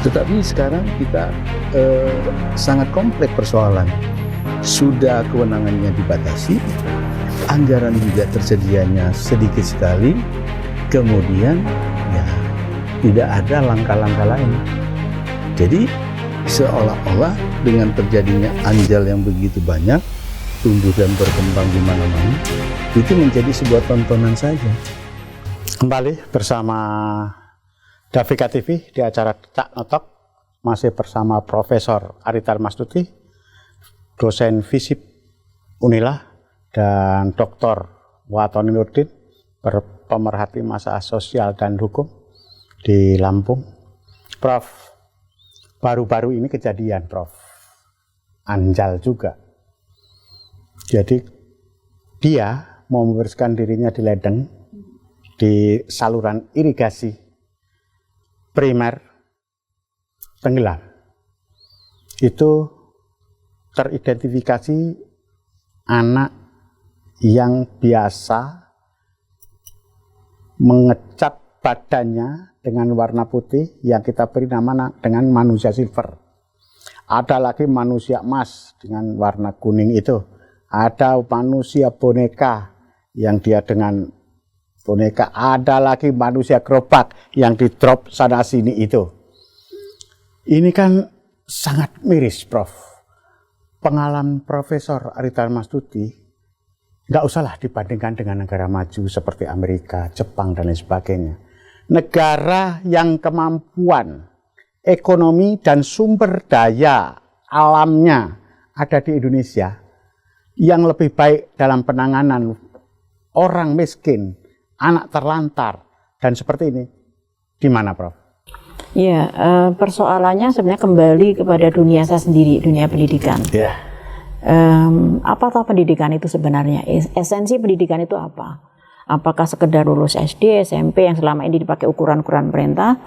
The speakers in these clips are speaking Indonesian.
Tetapi sekarang kita sangat kompleks persoalan. Sudah kewenangannya dibatasi, anggaran juga tersedianya sedikit sekali, kemudian ya tidak ada langkah-langkah lain. Jadi seolah-olah dengan terjadinya anjal yang begitu banyak, tumbuh dan berkembang di mana-mana, itu menjadi sebuah tontonan saja. Kembali bersama Davika TV di acara Cak Notok, masih bersama Profesor Aritharma Stuti, dosen FISIP Unila, dan Dr. Watoni Nurdin, pemerhati masalah sosial dan hukum di Lampung. Prof, baru-baru ini kejadian, Prof, anjal juga. Jadi dia mau membersihkan dirinya di ledeng, di saluran irigasi primer, tenggelam. Itu teridentifikasi anak yang biasa mengecat badannya dengan warna putih yang kita beri nama dengan manusia silver. Ada lagi manusia emas dengan warna kuning itu. Ada manusia boneka yang dia dengan boneka. Ada lagi manusia gerobak yang di drop sana sini itu. Ini kan sangat miris, Prof. Pengalaman Profesor Aritharma Stuti nggak usahlah dibandingkan dengan negara maju seperti Amerika, Jepang, dan lain sebagainya. Negara yang kemampuan ekonomi dan sumber daya alamnya ada di Indonesia, yang lebih baik dalam penanganan orang miskin, anak terlantar, dan seperti ini, di mana, Prof? Ya, persoalannya sebenarnya kembali kepada dunia saya sendiri, dunia pendidikan. Ya. Apa tahu pendidikan itu sebenarnya? Esensi pendidikan itu apa? Apakah sekedar lulus SD, SMP yang selama ini dipakai ukuran-ukuran pemerintah?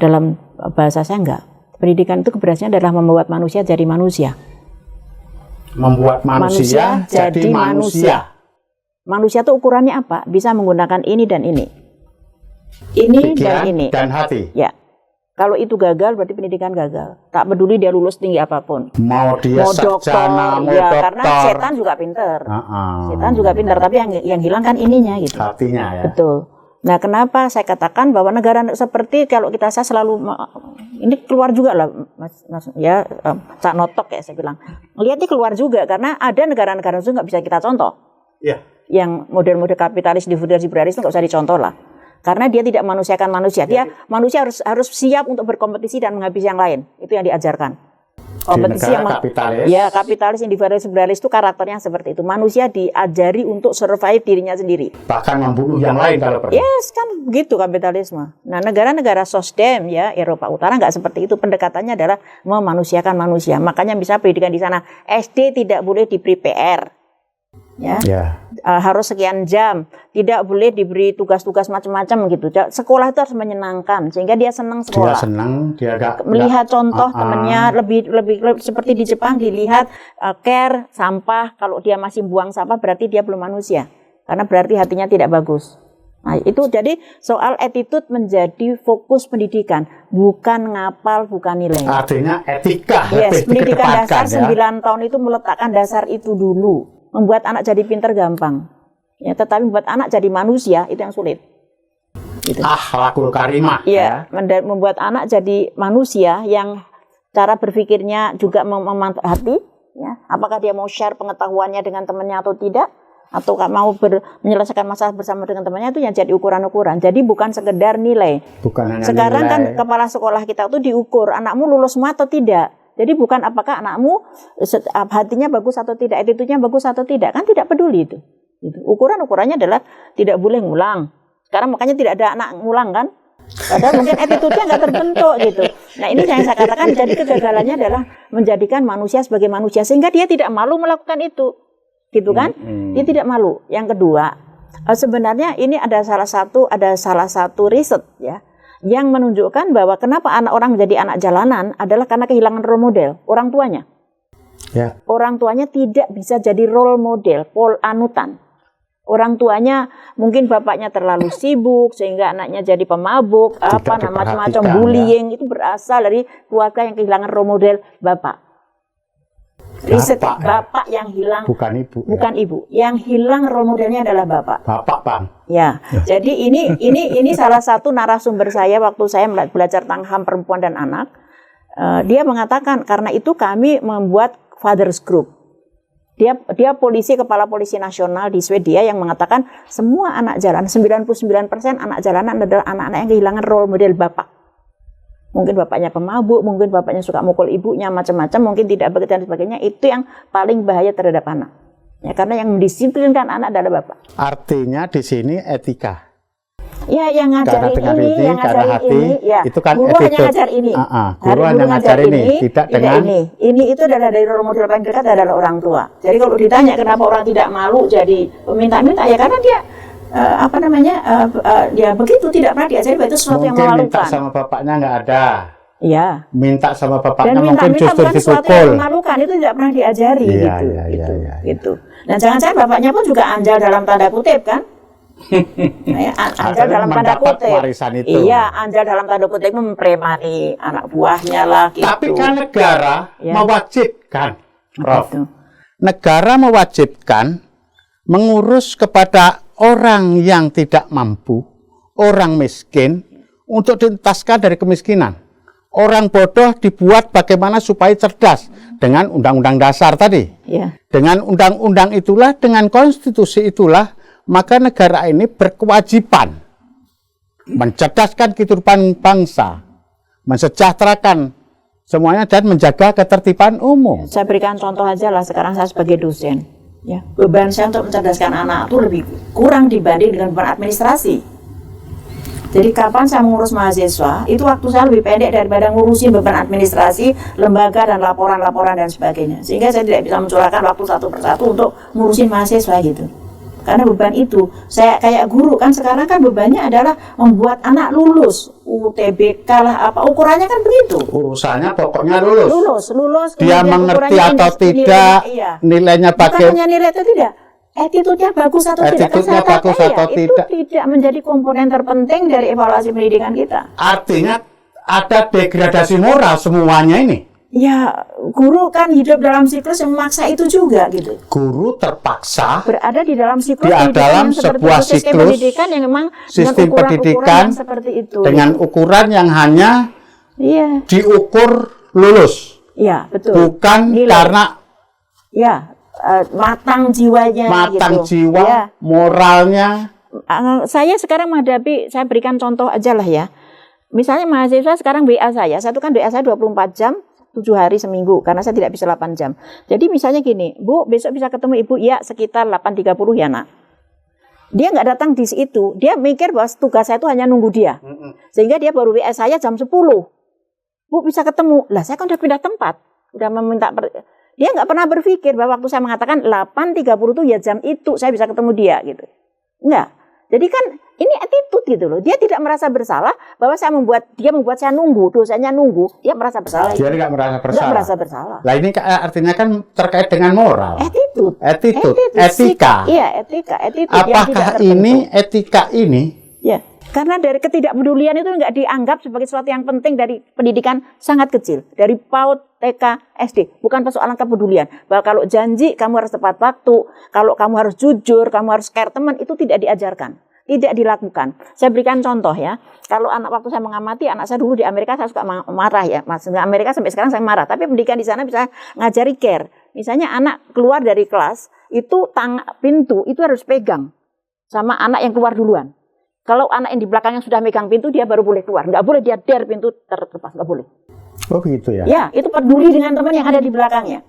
Dalam bahasa saya enggak. Pendidikan itu keberhasilannya adalah membuat manusia jadi manusia. Membuat manusia jadi manusia. Manusia itu ukurannya apa? Bisa menggunakan ini dan ini. Ini pikiran dan ini. Dan hati. Ya. Kalau itu gagal, berarti pendidikan gagal. Tak peduli dia lulus tinggi apapun. Mau dia sarjana, mau ya, dokter. karena setan juga pinter. Setan juga pinter, tapi yang hilang kan ininya gitu. Hatinya ya. Betul. Nah, kenapa saya katakan bahwa negara seperti kalau saya selalu ini keluar juga lah, mas ya, Cak Notok ya saya bilang. Lihatnya keluar juga karena ada negara-negara itu nggak bisa kita contoh. Iya. Yang model-model kapitalis liberalis itu nggak usah dicontoh lah. Karena dia tidak manusiakan manusia. Dia manusia harus siap untuk berkompetisi dan menghabisi yang lain. Itu yang diajarkan. Kompetisi yang kapitalis. Ya, kapitalis, individualis, liberalis itu karakternya seperti itu. Manusia diajari untuk survive dirinya sendiri. Bahkan membunuh yang lain kalau perlu. Yes, kan begitu kapitalisme. Nah, negara-negara sosdem ya, Eropa Utara nggak seperti itu. Pendekatannya adalah memanusiakan manusia. Makanya bisa pendidikan di sana SD tidak boleh diberi PR. Ya. Harus sekian jam, tidak boleh diberi tugas-tugas macam-macam gitu. Sekolah itu harus menyenangkan sehingga dia senang sekolah. Dia senang, dia melihat contoh temannya lebih seperti di Jepang dilihat care sampah. Kalau dia masih buang sampah berarti dia belum manusia karena berarti hatinya tidak bagus. Nah, itu jadi soal attitude menjadi fokus pendidikan, bukan ngapal, bukan nilai. Artinya etika. Yes, pendidikan dasar 9 tahun itu meletakkan dasar itu dulu. Membuat anak jadi pinter gampang, ya, tetapi membuat anak jadi manusia itu yang sulit. Gitu. Akhlakul karimah. Ya, membuat anak jadi manusia yang cara berpikirnya juga memantau hati. Ya, apakah dia mau share pengetahuannya dengan temannya atau tidak, atau mau menyelesaikan masalah bersama dengan temannya, itu yang jadi ukuran-ukuran. Jadi bukan sekedar nilai. Bukan hanya sekarang nilai. Kan kepala sekolah kita itu diukur anakmu lulus semua atau tidak. Jadi bukan apakah anakmu hatinya bagus atau tidak, attitude-nya bagus atau tidak, kan tidak peduli itu. Ukuran-ukurannya adalah tidak boleh ngulang. Sekarang makanya tidak ada anak ngulang kan? Padahal mungkin attitude-nya nggak terbentuk gitu. Nah ini yang saya katakan, jadi kegagalannya adalah menjadikan manusia sebagai manusia sehingga dia tidak malu melakukan itu, gitu kan? Dia tidak malu. Yang kedua, sebenarnya ini ada salah satu riset ya, yang menunjukkan bahwa kenapa anak orang menjadi anak jalanan adalah karena kehilangan role model orang tuanya. Ya. Orang tuanya tidak bisa jadi role model, anutan. Orang tuanya mungkin bapaknya terlalu sibuk sehingga anaknya jadi pemabuk, macam-macam bullying, itu berasal dari keluarga yang kehilangan role model bapak. Riset bapak yang hilang, bukan ibu. Bukan ibu. Yang hilang role modelnya adalah bapak. Bapak, Bang. Ya. Jadi ini salah satu narasumber saya waktu saya belajar tentang HAM perempuan dan anak. Dia mengatakan karena itu kami membuat fathers group. Dia polisi, kepala polisi nasional di Swedia yang mengatakan semua anak jalanan, 99% anak jalanan adalah anak-anak yang kehilangan role model bapak. Mungkin bapaknya pemabuk, mungkin bapaknya suka mukul ibunya, macam-macam, mungkin tidak begitu dan sebagainya. Itu yang paling bahaya terhadap anak. Ya, karena yang mendisiplinkan anak adalah bapak. Artinya di sini etika. Ya, yang ngajarin ini, yang ngajarin hati, ini, ya. itu kan guru hanya ngajar ini. Guru hanya ngajar ini, tidak dengan ini itu adalah dari role model paling dekat adalah orang tua. Jadi kalau ditanya kenapa orang tidak malu jadi peminta-minta, ya karena dia ya begitu, tidak pernah diajari bahwa itu sesuatu yang memalukan. Mungkin minta sama bapaknya nggak ada. Iya. Minta sama bapaknya dan mungkin justru bukan sesuatu yang dipukul. memalukan, itu tidak pernah diajari gitu. Dan jangan-jangan bapaknya pun juga anjal dalam tanda kutip kan? Anjal dalam tanda kutip. Warisan itu. Iya, anjal dalam tanda kutip mempremani anak buahnya lah gitu. Tapi kan negara mewajibkan, Prof. Itu. Negara mewajibkan mengurus kepada orang yang tidak mampu, orang miskin, untuk dientaskan dari kemiskinan. Orang bodoh dibuat bagaimana supaya cerdas dengan undang-undang dasar tadi. Ya. Dengan undang-undang itulah, dengan konstitusi itulah, maka negara ini berkewajiban mencerdaskan kehidupan bangsa, mensejahterakan semuanya dan menjaga ketertiban umum. Saya berikan contoh aja lah, sekarang saya sebagai dosen. Ya, beban saya untuk mencerdaskan anak itu lebih kurang dibanding dengan beban administrasi. Jadi kapan saya mengurus mahasiswa, itu waktu saya lebih pendek daripada ngurusin beban administrasi, lembaga dan laporan-laporan dan sebagainya. Sehingga saya tidak bisa mencurahkan waktu satu persatu untuk ngurusin mahasiswa gitu. Karena beban itu, saya kayak guru kan sekarang kan bebannya adalah membuat anak lulus, UTBK lah apa, ukurannya kan begitu. Urusannya pokoknya lulus. Lulus. Dia mengerti atau tidak, nilainya bukan hanya nilai atau tidak, attitude-nya bagus atau tidak. Attitude-nya bagus atau tidak. Itu tidak menjadi komponen terpenting dari evaluasi pendidikan kita. Artinya ada degradasi moral semuanya ini. Ya, guru kan hidup dalam siklus yang memaksa itu juga gitu. Guru terpaksa berada di dalam siklus dalam sebuah siklus pendidikan yang memang sistem pendidikan seperti itu. Dengan ukuran yang hanya diukur lulus. Iya, betul. Bukan nilai. Karena matang jiwanya gitu. Jiwa, moralnya. Saya sekarang menghadapi, saya berikan contoh aja lah ya. Misalnya mahasiswa sekarang WA saya tuh kan WA saya 24 jam 7 hari seminggu, karena saya tidak bisa 8 jam. Jadi misalnya gini, Bu, besok bisa ketemu Ibu? Ya, sekitar 8.30 ya, Nak. Dia nggak datang di situ, dia mikir bahwa tugas saya itu hanya nunggu dia. Sehingga dia baru WA saya jam 10. Bu, bisa ketemu? Lah, saya kan udah pindah tempat. Udah meminta, dia nggak pernah berpikir bahwa waktu saya mengatakan 8.30 itu ya jam itu, saya bisa ketemu dia, gitu. Enggak. Jadi kan ini attitude gitu loh. Dia tidak merasa bersalah bahwa dia membuat saya nunggu, dosanya nunggu. Dia merasa bersalah. Dia nggak merasa bersalah. Nggak merasa bersalah. Lah ini artinya kan terkait dengan moral. Attitude. Etika. Iya, etika. Apakah ini etika ini? Ya, karena dari ketidakpedulian itu nggak dianggap sebagai sesuatu yang penting dari pendidikan sangat kecil, dari PAUD, TK, SD. Bukan persoalan kepedulian. Bahwa kalau janji kamu harus tepat waktu, kalau kamu harus jujur, kamu harus care teman, itu tidak diajarkan. Tidak dilakukan. Saya berikan contoh ya. Kalau waktu saya mengamati anak saya dulu di Amerika, saya suka marah ya. Mas, di Amerika sampai sekarang saya marah. Tapi pendidikan di sana bisa ngajari care. Misalnya anak keluar dari kelas, itu pintu itu harus pegang sama anak yang keluar duluan. Kalau anak yang di belakangnya sudah megang pintu, dia baru boleh keluar. Nggak boleh dia dare pintu terlepas, nggak boleh. Oh begitu ya? Ya, itu peduli dengan teman yang ada di belakangnya.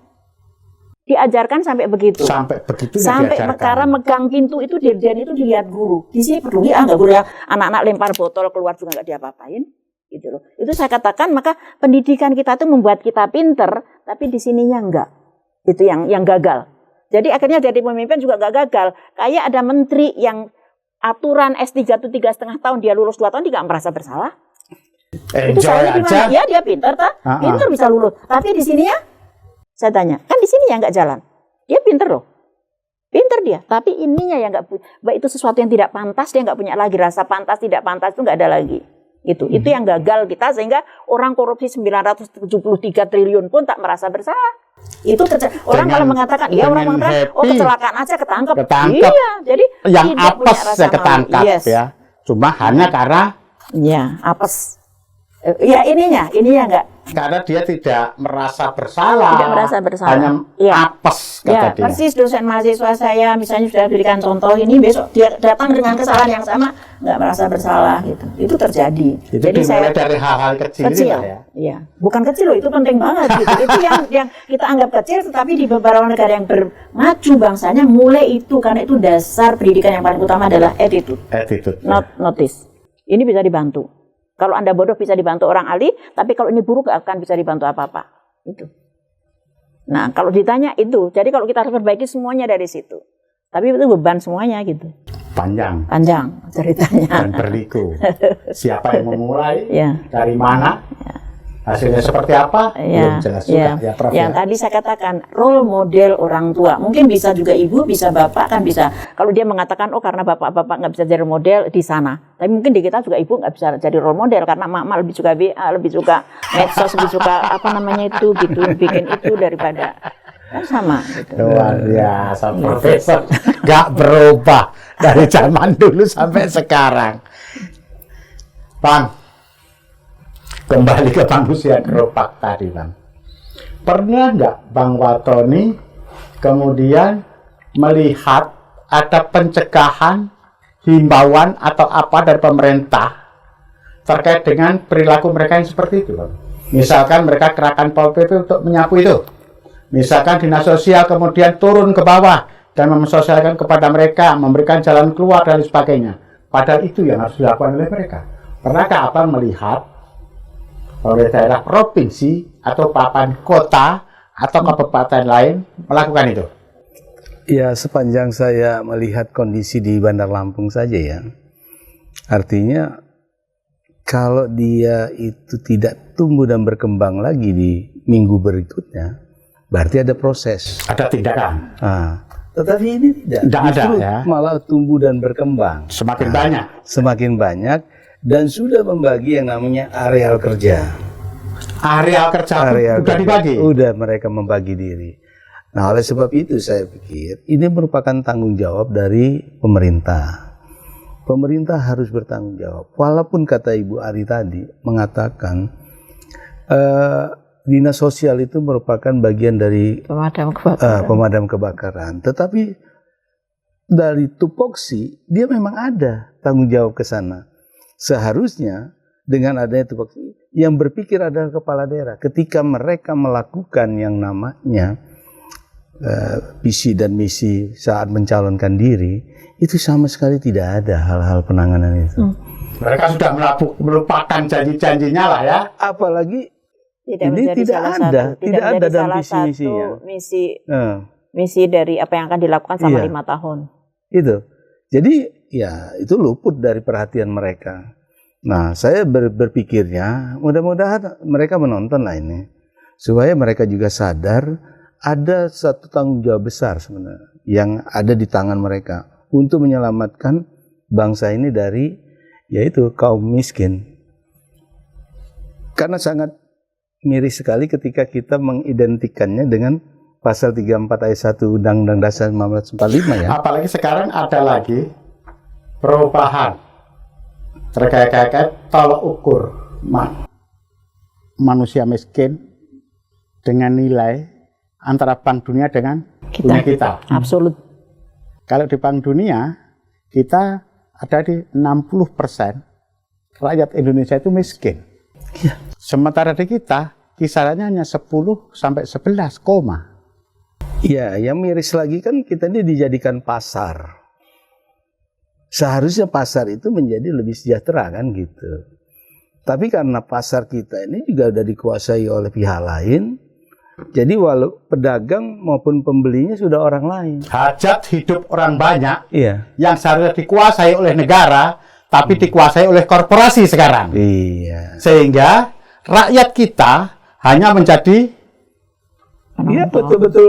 Diajarkan sampai begitu. Sampai begitu sampai karena megang pintu itu dirjen itu dilihat guru. Di sini peduli nggak guru ya, anak-anak lempar botol keluar juga nggak diapa-apain, gitu loh. Itu saya katakan maka pendidikan kita itu membuat kita pinter, tapi di sininya enggak. Itu yang gagal. Jadi akhirnya jadi pemimpin juga nggak gagal. Kayak ada menteri yang aturan S3 itu 3,5 tahun, dia lulus 2 tahun, dia nggak merasa bersalah. Itu saya gimana? Ya dia pinter pinter bisa lulus. Tapi di sini ya, saya tanya, kan di sini ya nggak jalan. Dia pinter loh. Pinter dia, tapi ininya yang nggak, baik itu sesuatu yang tidak pantas, dia nggak punya lagi rasa pantas, tidak pantas itu nggak ada lagi. Itu yang gagal kita, sehingga orang korupsi 973 triliun pun tak merasa bersalah. Itu orang malah mengatakan, ya orang mengatakan, oh kecelakaan aja ketangkep. Iya, jadi yang tidak punya apes rasa ya ketangkap ya. Cuma hanya karena apes. Ya ininya enggak. Karena dia tidak merasa bersalah. Tidak merasa bersalah. Hanya apes kata dia. Persis dosen mahasiswa saya misalnya sudah berikan contoh ini, besok dia datang dengan kesalahan yang sama, nggak merasa bersalah gitu. Itu terjadi. Jadi saya dari hal-hal kecil ya. Iya, bukan kecil loh, itu penting banget gitu. Itu yang kita anggap kecil, tetapi di beberapa negara yang bermaju bangsanya mulai itu, karena itu dasar pendidikan yang paling utama adalah attitude. Not notice. Ini bisa dibantu. Kalau Anda bodoh bisa dibantu orang ahli, tapi kalau ini buruk gak akan bisa dibantu apa-apa. Itu. Nah, kalau ditanya itu, jadi kalau kita harus perbaiki semuanya dari situ. Tapi itu beban semuanya gitu. Panjang Ceritanya. Dan berliku. Siapa yang memulai? Ya. Dari mana? Ya. Hasilnya seperti apa? Belum jelas juga ya, Prof. Yang tadi saya katakan role model orang tua, mungkin bisa juga ibu, bisa bapak, kan bisa. Kalau dia mengatakan oh karena bapak-bapak nggak bisa jadi role model di sana, tapi mungkin di kita juga ibu nggak bisa jadi role model karena mama lebih suka WA, lebih suka medsos, lebih suka apa namanya itu gitu, bikin itu daripada kan sama. Gitu. Luar biasa, Profesor. Nggak berubah dari zaman dulu sampai sekarang, Bang. Kembali ke manusia gerobak tadi, Bang. Pernah nggak Bang Watoni kemudian melihat ada pencegahan, himbauan atau apa dari pemerintah terkait dengan perilaku mereka yang seperti itu, Bang? Misalkan mereka kerahkan Pol PP untuk menyapu itu. Misalkan dinas sosial kemudian turun ke bawah dan mensosialkan kepada mereka, memberikan jalan keluar dan sebagainya. Padahal itu yang harus dilakukan oleh mereka. Pernahkah Abang melihat oleh daerah provinsi atau papan kota atau kabupaten lain melakukan itu? Ya, sepanjang saya melihat kondisi di Bandar Lampung saja ya. Artinya kalau dia itu tidak tumbuh dan berkembang lagi di minggu berikutnya, berarti ada proses. Ada tindakan. Tetapi ini tidak ada ya. Malah tumbuh dan berkembang. Semakin banyak. Semakin banyak. Dan sudah membagi yang namanya areal kerja. Areal kerja sudah dibagi? Udah mereka membagi diri. Nah, oleh sebab itu saya pikir ini merupakan tanggung jawab dari pemerintah. Pemerintah harus bertanggung jawab. Walaupun kata Ibu Ari tadi mengatakan dinas sosial itu merupakan bagian dari pemadam kebakaran. Tetapi dari tupoksi dia memang ada tanggung jawab ke sana. Seharusnya dengan adanya tupoksi yang berpikir adalah kepala daerah. Ketika mereka melakukan yang namanya visi dan misi saat mencalonkan diri, itu sama sekali tidak ada hal-hal penanganan itu. Mereka sudah melupakan janji-janjinya lah ya. Apalagi tidak ini tidak ada dalam visi misinya. Misi dari apa yang akan dilakukan selama 5 tahun. Itu. Jadi ya itu luput dari perhatian mereka. Nah, saya berpikirnya mudah-mudahan mereka menonton lah ini, supaya mereka juga sadar ada satu tanggung jawab besar sebenarnya yang ada di tangan mereka untuk menyelamatkan bangsa ini dari yaitu kaum miskin. Karena sangat miris sekali ketika kita mengidentikannya dengan pasal 34 ayat 1 Undang-Undang Dasar 1945 ya. Apalagi sekarang ada lagi perubahan terkait tolak ukur manusia miskin dengan nilai antara Bank Dunia dengan kita. Absolut. Kalau di Bank Dunia kita ada di 60% rakyat Indonesia itu miskin. Ya. Sementara di kita kisarannya hanya 10 sampai 11 koma. Ya, yang miris lagi kan kita ini dijadikan pasar. Seharusnya pasar itu menjadi lebih sejahtera kan gitu. Tapi karena pasar kita ini juga sudah dikuasai oleh pihak lain, jadi walau pedagang maupun pembelinya sudah orang lain. Hajat hidup orang banyak yang seharusnya dikuasai oleh negara, tapi dikuasai oleh korporasi sekarang. Iya. Sehingga rakyat kita hanya menjadi betul-betul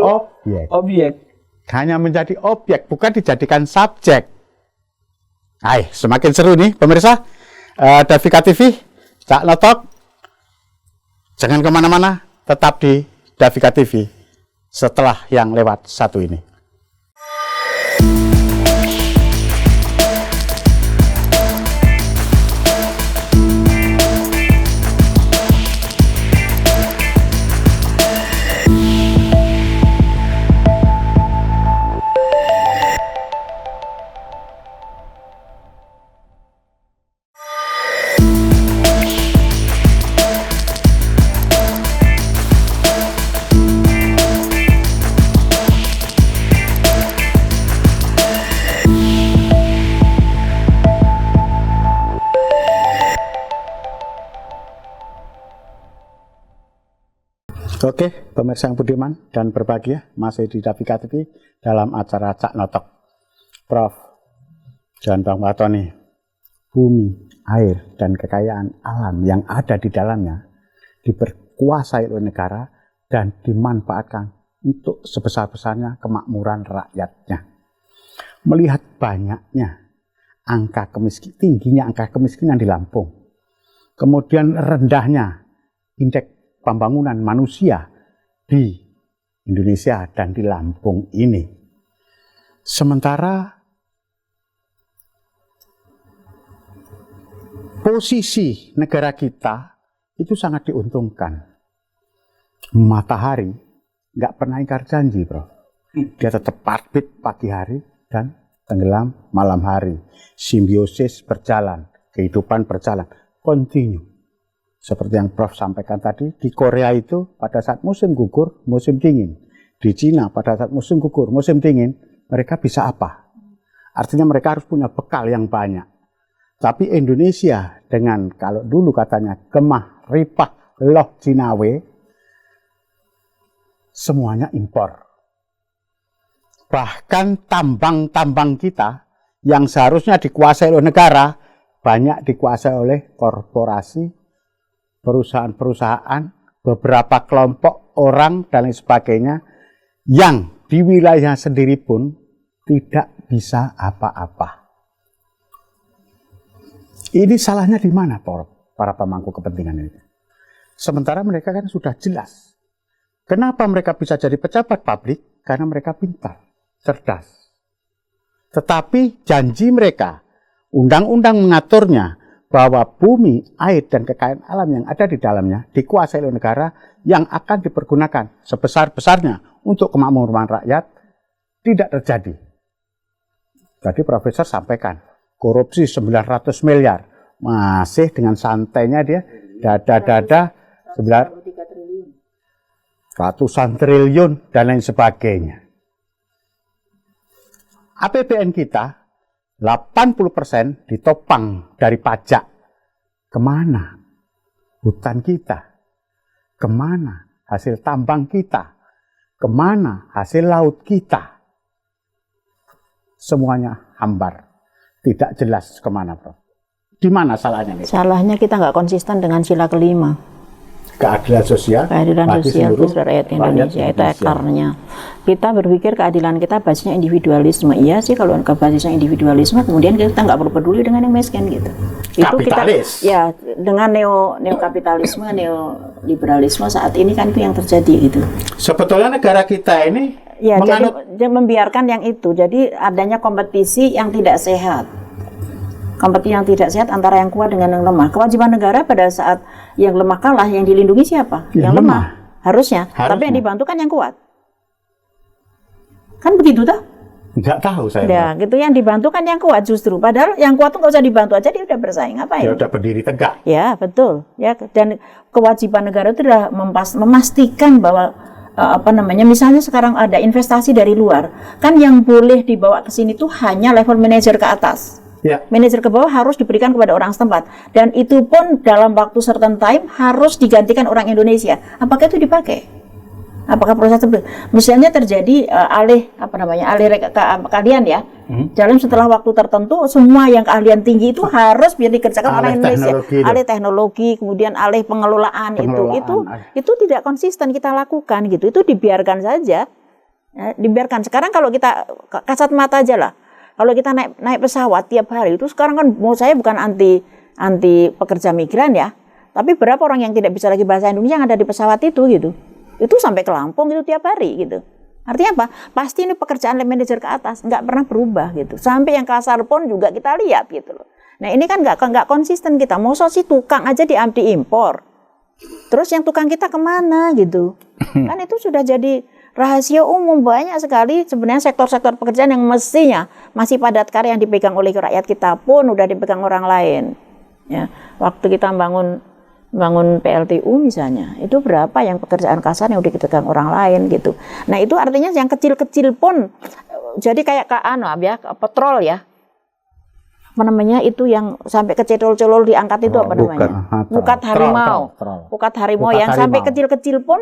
objek. hanya menjadi objek, bukan dijadikan subjek. Hai, semakin seru nih pemirsa. Davika TV, Cak Notok. Jangan kemana-mana, tetap di Davika TV setelah yang lewat satu ini. Oke, pemirsa yang budiman dan berbahagia, masih di Davika TV dalam acara Cak Notok. Prof dan Bang Watoni, bumi, air, dan kekayaan alam yang ada di dalamnya diperkuasai oleh negara dan dimanfaatkan untuk sebesar-besarnya kemakmuran rakyatnya. Melihat banyaknya tingginya angka kemiskinan di Lampung, kemudian rendahnya indeks pembangunan manusia di Indonesia dan di Lampung ini. Sementara posisi negara kita itu sangat diuntungkan. Matahari nggak pernah ingkar janji, bro. Dia tetap terbit pagi hari dan tenggelam malam hari. Simbiosis berjalan, kehidupan berjalan, continue. Seperti yang Prof sampaikan tadi, di Korea itu pada saat musim gugur, musim dingin. Di Cina pada saat musim gugur, musim dingin, mereka bisa apa? Artinya mereka harus punya bekal yang banyak. Tapi Indonesia dengan, kalau dulu katanya, gemah, ripah, loh, Cinawe, semuanya impor. Bahkan tambang-tambang kita yang seharusnya dikuasai oleh negara, banyak dikuasai oleh korporasi, perusahaan-perusahaan, beberapa kelompok orang dan lain sebagainya yang di wilayah sendiri pun tidak bisa apa-apa. Ini salahnya di mana para pemangku kepentingan ini? Sementara mereka kan sudah jelas. Kenapa mereka bisa jadi pejabat publik? Karena mereka pintar, cerdas. Tetapi janji mereka, undang-undang mengaturnya, bahwa bumi, air, dan kekayaan alam yang ada di dalamnya dikuasai oleh negara yang akan dipergunakan sebesar-besarnya untuk kemakmuran rakyat, tidak terjadi. Tadi Profesor sampaikan, korupsi 900 miliar, masih dengan santainya dia, dada-dada, ratusan triliun, dan lain sebagainya. APBN kita 80% ditopang dari pajak. Kemana hutan kita? Kemana hasil tambang kita? Kemana hasil laut kita? Semuanya hambar. Tidak jelas kemana, Prof. Di mana salahnya? Salahnya kita nggak konsisten dengan sila kelima. Keadilan sosial Bagi seluruh rakyat Indonesia. Itu akarnya. Kita berpikir keadilan kita basisnya individualisme. Iya sih, kalau basisnya individualisme, kemudian kita nggak perlu peduli dengan yang miskin gitu. Kapitalis. Itu kita, ya dengan neokapitalisme, neoliberalisme saat ini kan itu yang terjadi gitu. Sebetulnya negara kita ini ya, jadi membiarkan yang itu. Jadi adanya kompetisi yang tidak sehat. Kompetisi yang tidak sehat antara yang kuat dengan yang lemah. Kewajiban negara pada saat yang lemah kalah, yang dilindungi siapa? Yang lemah. Harusnya. Tapi yang dibantu kan yang kuat. Kan begitu toh? Nggak tahu saya. Ya, gitu, yang dibantu kan yang kuat justru. Padahal yang kuat tuh nggak usah dibantu aja, dia udah bersaing. Apa ya? Dia udah berdiri tegak. Ya, betul. Ya, dan kewajiban negara itu adalah memastikan bahwa misalnya sekarang ada investasi dari luar, kan yang boleh dibawa ke sini tuh hanya level manajer ke atas. Ya. Manajer ke bawah harus diberikan kepada orang setempat, dan itu pun dalam waktu certain time harus digantikan orang Indonesia. Apakah itu dipakai? Apakah proses tersebut? Misalnya terjadi alih keahlian ya. Dalam setelah waktu tertentu, semua yang keahlian tinggi itu harus dikerjakan orang Indonesia. Alih teknologi, kemudian alih pengelolaan. Itu tidak konsisten kita lakukan gitu. Itu dibiarkan saja. Ya, dibiarkan. Sekarang kalau kita kasat mata aja lah. Kalau kita naik pesawat tiap hari itu sekarang kan mau saya bukan anti pekerja migran ya. Tapi berapa orang yang tidak bisa lagi bahasa Indonesia yang ada di pesawat itu gitu. Itu sampai ke Lampung itu tiap hari gitu. Artinya apa? Pasti ini pekerjaan manajer ke atas nggak pernah berubah gitu. Sampai yang kasar pun juga kita lihat gitu loh. Nah ini kan nggak konsisten kita. Masa sih tukang aja diimpor. Terus yang tukang kita kemana gitu? Kan itu sudah jadi rahasia umum. Banyak sekali sebenarnya sektor-sektor pekerjaan yang mestinya masih padat karya yang dipegang oleh rakyat kita pun udah dipegang orang lain. Ya, waktu kita bangun PLTU misalnya, itu berapa yang pekerjaan kasar yang udah dipegang orang lain gitu. Nah itu artinya yang kecil-kecil pun jadi kayak petrol ya. Apa namanya itu yang sampai ke cedol-cedol diangkat itu apa namanya? Pukat harimau. Pukat harimau yang sampai kecil-kecil pun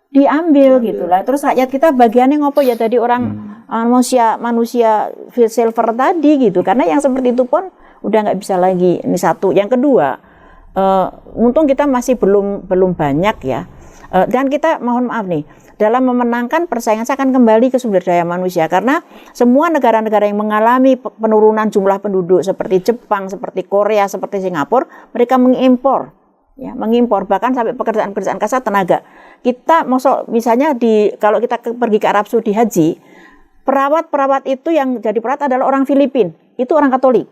diambil gitulah. Terus rakyat kita bagiannya ngopo ya tadi orang manusia silver tadi gitu. Karena yang seperti itu pun udah nggak bisa lagi. Ini satu. Yang kedua, untung kita masih belum banyak ya. Dan kita mohon maaf nih, dalam memenangkan persaingan saya akan kembali ke sumber daya manusia karena semua negara-negara yang mengalami penurunan jumlah penduduk seperti Jepang, seperti Korea, seperti Singapura, mereka mengimpor bahkan sampai pekerjaan-pekerjaan kasar tenaga. Kita misalnya kalau kita pergi ke Arab Saudi haji, perawat itu yang jadi perawat adalah orang Filipina, itu orang Katolik.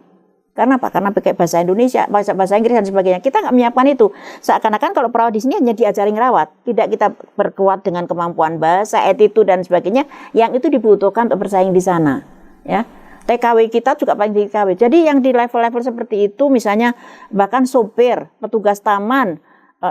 Karena apa? Karena pakai bahasa Indonesia, bahasa Inggris dan sebagainya. Kita nggak menyiapkan itu. Seakan-akan kalau perawat di sini hanya diajari ngerawat, tidak kita berkuat dengan kemampuan bahasa, attitude dan sebagainya, yang itu dibutuhkan untuk bersaing di sana. Ya. TKW kita juga paling di TKW. Jadi yang di level-level seperti itu, misalnya bahkan sopir, petugas taman,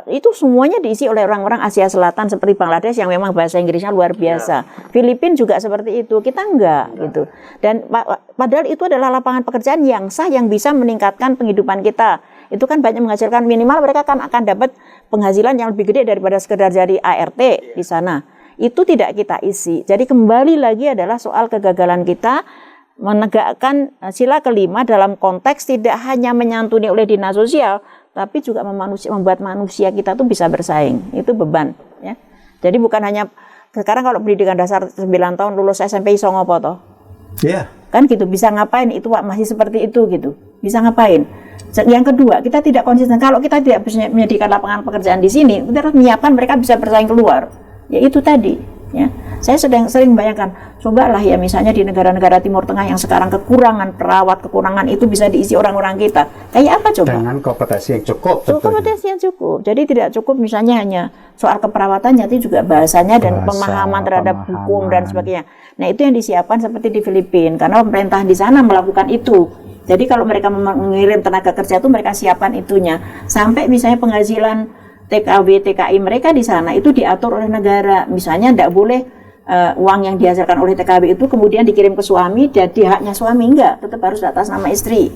itu semuanya diisi oleh orang-orang Asia Selatan seperti Bangladesh yang memang bahasa Inggrisnya luar biasa. Filipina juga seperti itu, kita enggak gitu. Dan padahal itu adalah lapangan pekerjaan yang sah yang bisa meningkatkan penghidupan kita. Itu kan banyak menghasilkan, minimal mereka akan dapat penghasilan yang lebih gede daripada sekedar jadi ART di sana. Itu tidak kita isi. Jadi kembali lagi adalah soal kegagalan kita menegakkan sila kelima dalam konteks tidak hanya menyantuni oleh dinas sosial, tapi juga membuat manusia kita tuh bisa bersaing. Itu beban ya. Jadi bukan hanya sekarang kalau pendidikan dasar 9 tahun lulus SMP iso ngopo toh? Iya. Kan gitu, bisa ngapain itu Pak, masih seperti itu gitu. Bisa ngapain? Yang kedua, kita tidak konsisten. Kalau kita tidak bisa menyediakan lapangan pekerjaan di sini, kita harus menyiapkan mereka bisa bersaing keluar. Ya itu tadi ya. Saya sering bayangkan, cobalah ya misalnya di negara-negara Timur Tengah yang sekarang kekurangan perawat, kekurangan itu bisa diisi orang-orang kita. Kayak apa coba? Dengan kompetensi yang cukup. Kompetensi yang cukup. Jadi tidak cukup misalnya hanya soal keperawatan, tapi juga bahasanya dan pemahaman terhadap hukum dan sebagainya. Nah itu yang disiapkan seperti di Filipina, karena pemerintah di sana melakukan itu. Jadi kalau mereka mengirim tenaga kerja itu mereka siapkan itunya. Sampai misalnya penghasilan TKW, TKI mereka di sana itu diatur oleh negara. Misalnya tidak boleh uang yang dihasilkan oleh TKW itu kemudian dikirim ke suami, jadi haknya suami, enggak, tetap harus atas nama istri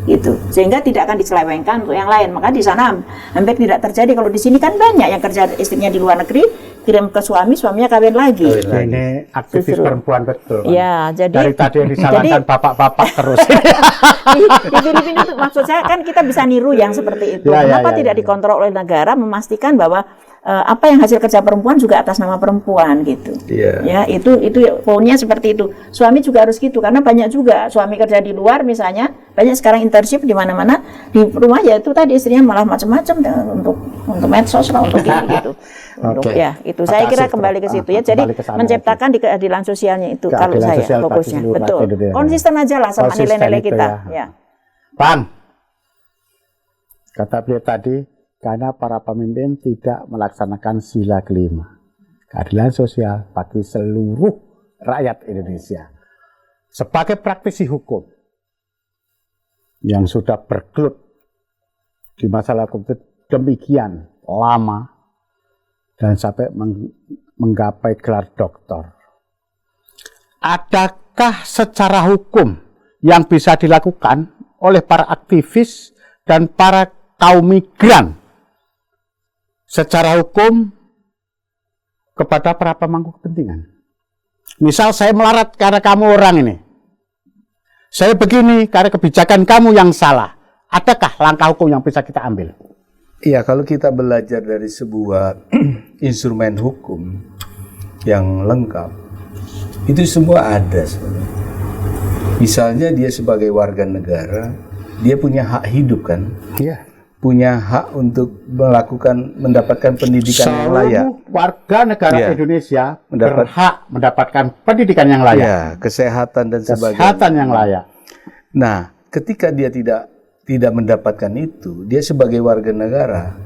gitu, sehingga tidak akan diselewengkan untuk yang lain. Maka di sana hampir tidak terjadi. Kalau di sini kan banyak yang kerja istrinya di luar negeri, kirim ke suami, suaminya kawin lagi. Ini aktivis perempuan betul. Ya, jadi dari tadi yang disalahkan bapak-bapak terus. Di Filipina itu maksud saya kan kita bisa niru yang seperti itu. Kenapa tidak dikontrol oleh negara, memastikan bahwa apa yang hasil kerja perempuan juga atas nama perempuan gitu. Ya, itu poinnya seperti itu. Suami juga harus gitu, karena banyak juga suami kerja di luar misalnya, banyak sekarang internship di mana-mana, di rumah ya itu tadi istrinya malah macam-macam untuk medsos lah, untuk gitu. Untuk ya itu saya kira kembali ke situ ya. Jadi menciptakan di keadilan sosialnya itu kalau saya fokusnya. Betul. Konsisten aja lah sama nilai-nilai kita ya. Pan. Kata beliau tadi, karena para pemimpin tidak melaksanakan sila kelima, keadilan sosial bagi seluruh rakyat Indonesia. Sebagai praktisi hukum yang sudah bergelut di masalah hukum demikian lama dan sampai menggapai gelar doktor, adakah secara hukum yang bisa dilakukan oleh para aktivis dan para kaum migran secara hukum kepada para pemangku kepentingan? Misal saya melarat karena kamu orang ini, saya begini karena kebijakan kamu yang salah. Adakah langkah hukum yang bisa kita ambil? Iya, kalau kita belajar dari sebuah instrumen hukum yang lengkap, Itu semua ada sebenarnya. Misalnya dia sebagai warga negara, dia punya hak hidup kan? Iya. Punya hak untuk mendapatkan pendidikan yang layak. Seluruh warga negara Iya. Indonesia berhak mendapatkan pendidikan yang layak. Ya, kesehatan dan sebagainya. Kesehatan yang layak. Nah, ketika dia tidak mendapatkan itu, dia sebagai warga negara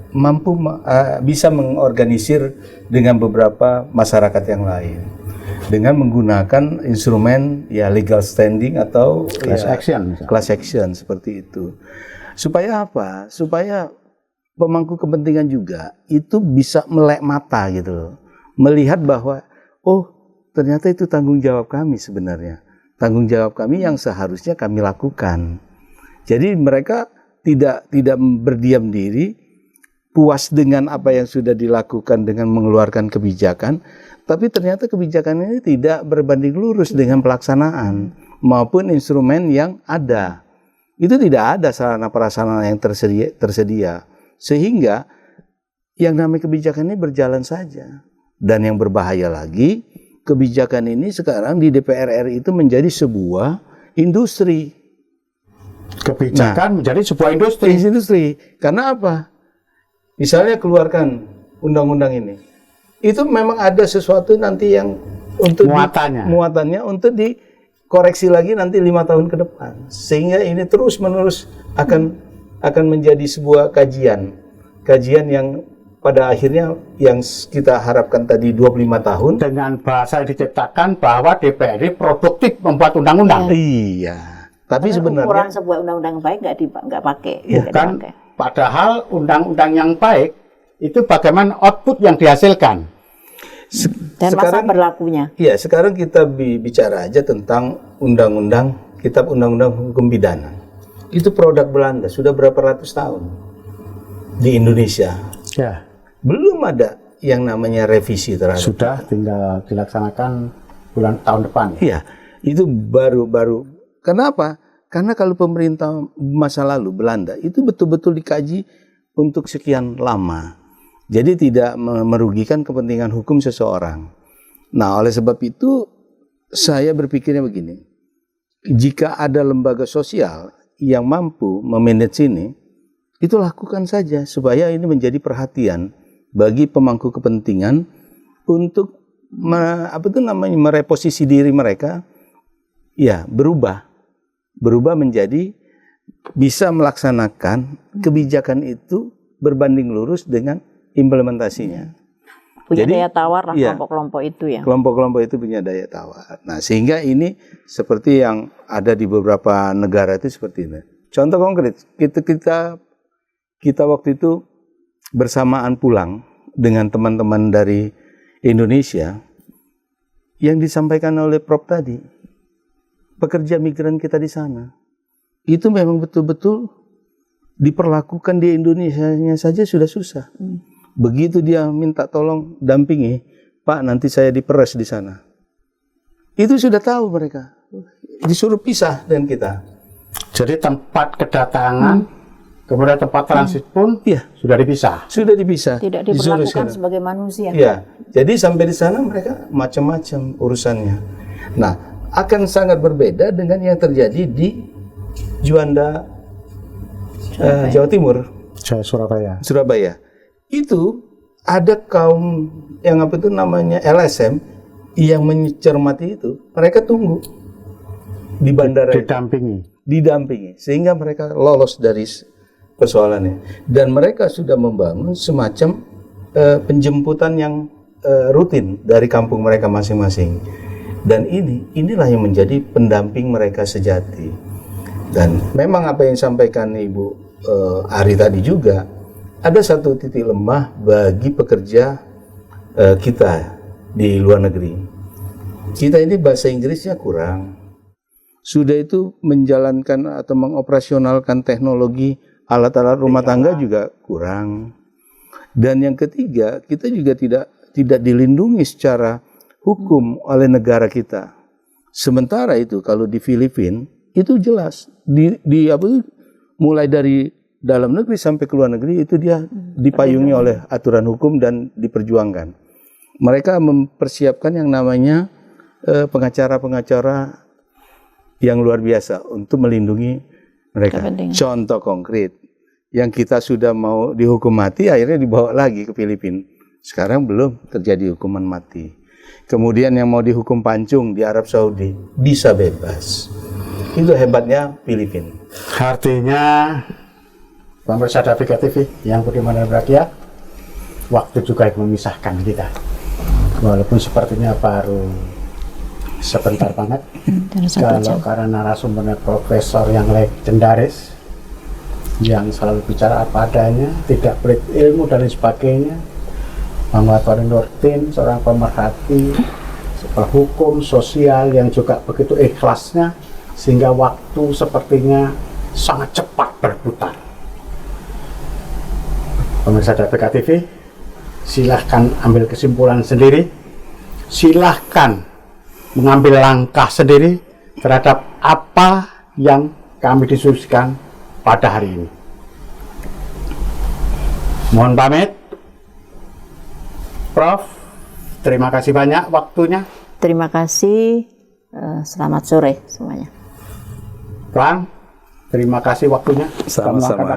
bisa mengorganisir dengan beberapa masyarakat yang lain dengan menggunakan instrumen ya legal standing atau Class action, misalnya. class action seperti itu. Supaya apa? Supaya pemangku kepentingan juga itu bisa melek mata gitu loh. Melihat bahwa oh, ternyata itu tanggung jawab kami sebenarnya. Tanggung jawab kami yang seharusnya kami lakukan. Jadi mereka tidak berdiam diri, puas dengan apa yang sudah dilakukan dengan mengeluarkan kebijakan, tapi ternyata kebijakan ini tidak berbanding lurus dengan pelaksanaan maupun instrumen yang ada. Itu tidak ada sarana prasarana yang tersedia. Sehingga yang namanya kebijakan ini berjalan saja. Dan yang berbahaya lagi, kebijakan ini sekarang di DPR RI itu menjadi sebuah industri. Kebijakan menjadi sebuah industri. Karena apa? Misalnya keluarkan undang-undang ini. Itu memang ada sesuatu nanti yang untuk muatannya untuk dikoreksi lagi nanti 5 tahun ke depan. Sehingga ini terus-menerus akan menjadi sebuah kajian yang pada akhirnya yang kita harapkan tadi 25 tahun dengan bahasa yang diciptakan bahwa DPR produktif membuat undang-undang. Iya. Tapi sebenarnya ukuran sebuah undang-undang baik nggak pakai. Bukan, padahal undang-undang yang baik itu bagaimana output yang dihasilkan. Dan masa berlakunya. Iya, sekarang kita bicara aja tentang kitab undang-undang hukum pidana. Itu produk Belanda, sudah berapa ratus tahun di Indonesia. Ya. Belum ada yang namanya revisi terhadap. Sudah tinggal dilaksanakan tahun depan. Iya, itu baru. Kenapa? Karena kalau pemerintah masa lalu Belanda itu betul-betul dikaji untuk sekian lama. Jadi tidak merugikan kepentingan hukum seseorang. Nah, oleh sebab itu saya berpikirnya begini. Jika ada lembaga sosial yang mampu memanage ini, itu lakukan saja supaya ini menjadi perhatian bagi pemangku kepentingan untuk mereposisi diri mereka, ya berubah menjadi bisa melaksanakan kebijakan itu berbanding lurus dengan implementasinya. Punya Jadi, daya tawar lah iya, kelompok-kelompok itu ya. Kelompok-kelompok itu punya daya tawar. Nah, sehingga ini seperti yang ada di beberapa negara itu seperti ini. Contoh konkret, kita waktu itu bersamaan pulang dengan teman-teman dari Indonesia yang disampaikan oleh Prof tadi, pekerja migran kita di sana itu memang betul-betul diperlakukan di Indonesia-nya saja sudah susah. Begitu dia minta tolong dampingi, Pak nanti saya diperes di sana. Itu sudah tahu mereka, disuruh pisah dengan kita. Jadi tempat kedatangan, kemudian tempat transit pun sudah dipisah. Sudah dipisah. Tidak diperlakukan sebagai manusia. Iya, jadi sampai di sana mereka macam-macam urusannya. Nah, akan sangat berbeda dengan yang terjadi di Juanda, Jawa Timur, Surabaya. Itu ada kaum yang LSM yang mencermati itu, mereka tunggu di bandara, didampingi sehingga mereka lolos dari persoalannya, dan mereka sudah membangun semacam penjemputan yang rutin dari kampung mereka masing-masing, dan inilah yang menjadi pendamping mereka sejati. Dan memang apa yang disampaikan Ibu Ari tadi juga, ada satu titik lemah bagi pekerja kita di luar negeri. Kita ini bahasa Inggrisnya kurang. Sudah itu menjalankan atau mengoperasionalkan teknologi alat-alat rumah tangga juga kurang. Dan yang ketiga, kita juga tidak dilindungi secara hukum oleh negara kita. Sementara itu kalau di Filipina itu jelas mulai dari dalam negeri sampai ke luar negeri itu dia dipayungi oleh aturan hukum dan diperjuangkan. Mereka mempersiapkan yang namanya pengacara-pengacara yang luar biasa untuk melindungi mereka. Kepentingan. Contoh konkret, yang kita sudah mau dihukum mati akhirnya dibawa lagi ke Filipina. Sekarang belum terjadi hukuman mati. Kemudian yang mau dihukum pancung di Arab Saudi bisa bebas. Itu hebatnya Filipina. Artinya, pemirsa Dafika TV yang budiman dan berbahagia, waktu juga yang memisahkan kita. Walaupun sepertinya baru sebentar banget. Kalau karena narasumbernya profesor yang legendaris, yang selalu bicara apa adanya, tidak pelit ilmu dan lain sebagainya. Bang Watwari Nurdin, seorang pemerhati hukum sosial yang juga begitu ikhlasnya, sehingga waktu sepertinya sangat cepat berputar. Pemirsa Dafika TV, silahkan ambil kesimpulan sendiri, silahkan mengambil langkah sendiri terhadap apa yang kami diskusikan pada hari ini. Mohon pamit, Prof. Terima kasih banyak waktunya. Terima kasih. Selamat sore semuanya. Bang, terima kasih waktunya. Sama-sama.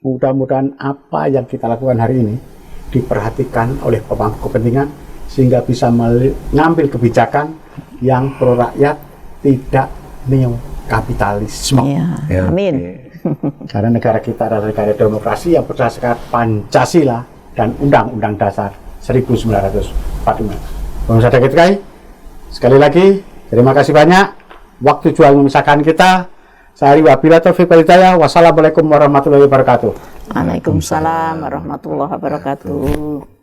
Mudah-mudahan apa yang kita lakukan hari ini diperhatikan oleh pemangku kepentingan sehingga bisa mengambil kebijakan yang pro rakyat, tidak neo-kapitalisme. Ya, amin. Karena negara kita adalah negara demokrasi yang berdasarkan Pancasila dan Undang-Undang Dasar 1945. Pemirsa Dafika, sekali lagi terima kasih banyak. Waktu juga memisahkan kita. Saya wabillahi taufiq wal hidayah. Wassalamualaikum warahmatullahi wabarakatuh. Waalaikumsalam warahmatullahi wabarakatuh.